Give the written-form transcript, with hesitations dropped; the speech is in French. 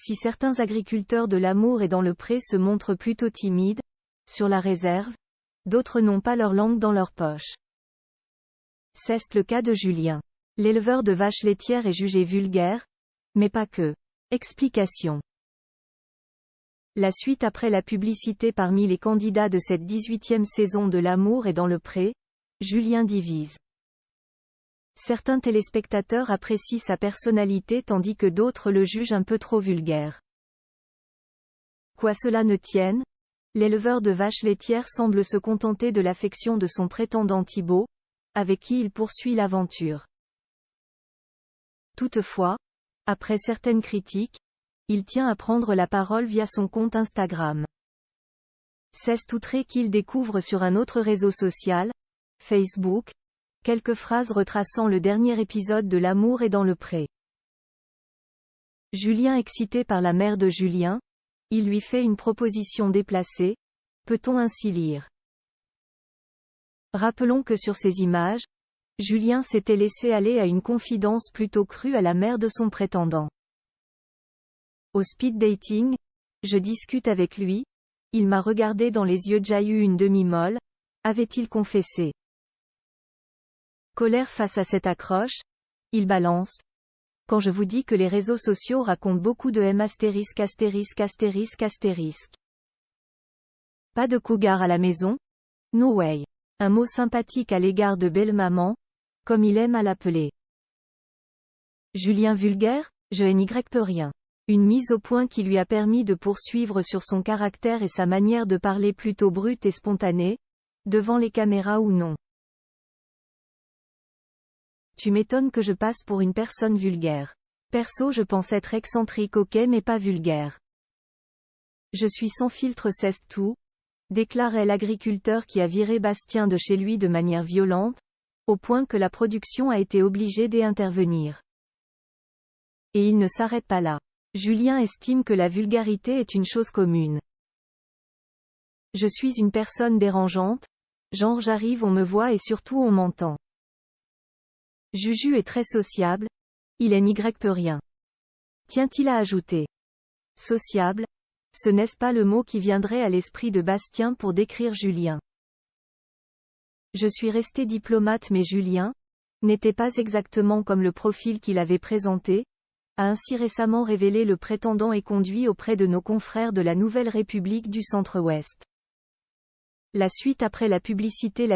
Si certains agriculteurs de l'amour et dans le pré se montrent plutôt timides, sur la réserve, d'autres n'ont pas leur langue dans leur poche. C'est le cas de Julien. L'éleveur de vaches laitières est jugé vulgaire, mais pas que. Explication. La suite après la publicité. Parmi les candidats de cette 18e saison de l'amour et dans le pré, Julien divise. Certains téléspectateurs apprécient sa personnalité tandis que d'autres le jugent un peu trop vulgaire. Quoi cela ne tienne, l'éleveur de vaches laitières semble se contenter de l'affection de son prétendant Thibaut, avec qui il poursuit l'aventure. Toutefois, après certaines critiques, il tient à prendre la parole via son compte Instagram. C'est outré qu'il découvre sur un autre réseau social, Facebook, quelques phrases retraçant le dernier épisode de l'amour et dans le pré. Julien excité par la mère de Julien, il lui fait une proposition déplacée, peut-on ainsi lire. Rappelons que sur ces images, Julien s'était laissé aller à une confidence plutôt crue à la mère de son prétendant. Au speed dating, je discute avec lui, il m'a regardé dans les yeux, déjà eu une demi-molle, avait-il confessé. Colère face à cette accroche, il balance. Quand je vous dis que les réseaux sociaux racontent beaucoup de M*********. Pas de cougar à la maison? No way. Un mot sympathique à l'égard de belle maman, comme il aime à l'appeler. Julien vulgaire, je n'y peux rien. Une mise au point qui lui a permis de poursuivre sur son caractère et sa manière de parler plutôt brute et spontanée, devant les caméras ou non. Tu m'étonnes que je passe pour une personne vulgaire. Perso, je pense être excentrique, ok, mais pas vulgaire. Je suis sans filtre, c'est tout, déclarait l'agriculteur qui a viré Bastien de chez lui de manière violente, au point que la production a été obligée d'intervenir. Et il ne s'arrête pas là. Julien estime que la vulgarité est une chose commune. Je suis une personne dérangeante, genre j'arrive, on me voit et surtout on m'entend. Juju est très sociable, il n'y peut rien. Tient-il à ajouter. Sociable, ce n'est pas le mot qui viendrait à l'esprit de Bastien pour décrire Julien. Je suis resté diplomate, mais Julien n'était pas exactement comme le profil qu'il avait présenté, a ainsi récemment révélé le prétendant et conduit auprès de nos confrères de la Nouvelle République du Centre-Ouest. La suite après la publicité.